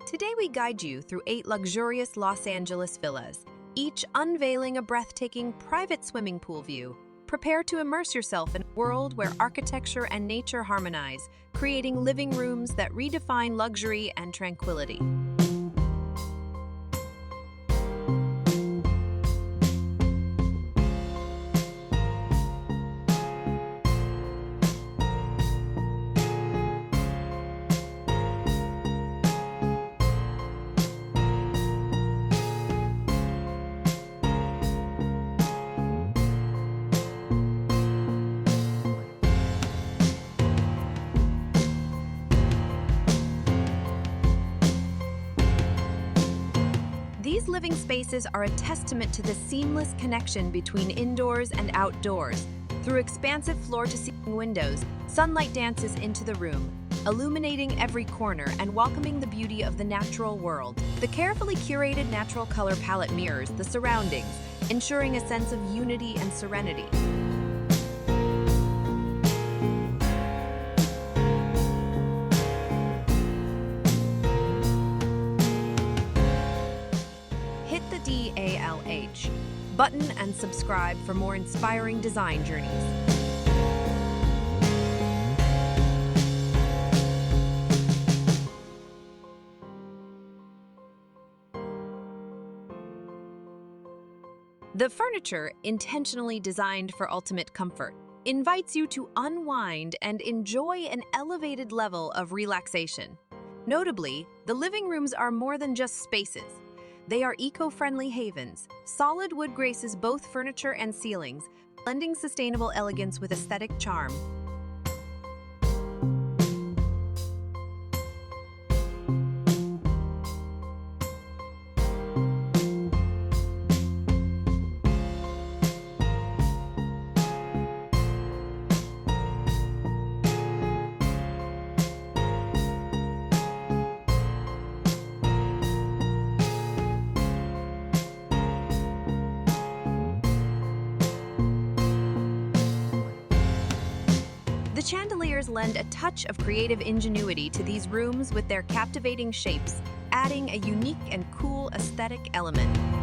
Today we guide you through 8 luxurious Los Angeles villas, each unveiling a breathtaking private swimming pool view. Prepare to immerse yourself in a world where architecture and nature harmonize, creating living rooms that redefine luxury and tranquility. These living spaces are a testament to the seamless connection between indoors and outdoors. Through expansive floor-to-ceiling windows, sunlight dances into the room, illuminating every corner and welcoming the beauty of the natural world. The carefully curated natural color palette mirrors the surroundings, ensuring a sense of unity and serenity. Hit the DALH button and subscribe for more inspiring design journeys. The furniture, intentionally designed for ultimate comfort, invites you to unwind and enjoy an elevated level of relaxation. Notably, the living rooms are more than just spaces. They are eco-friendly havens. Solid wood graces both furniture and ceilings, blending sustainable elegance with aesthetic charm. The chandeliers lend a touch of creative ingenuity to these rooms with their captivating shapes, adding a unique and cool aesthetic element.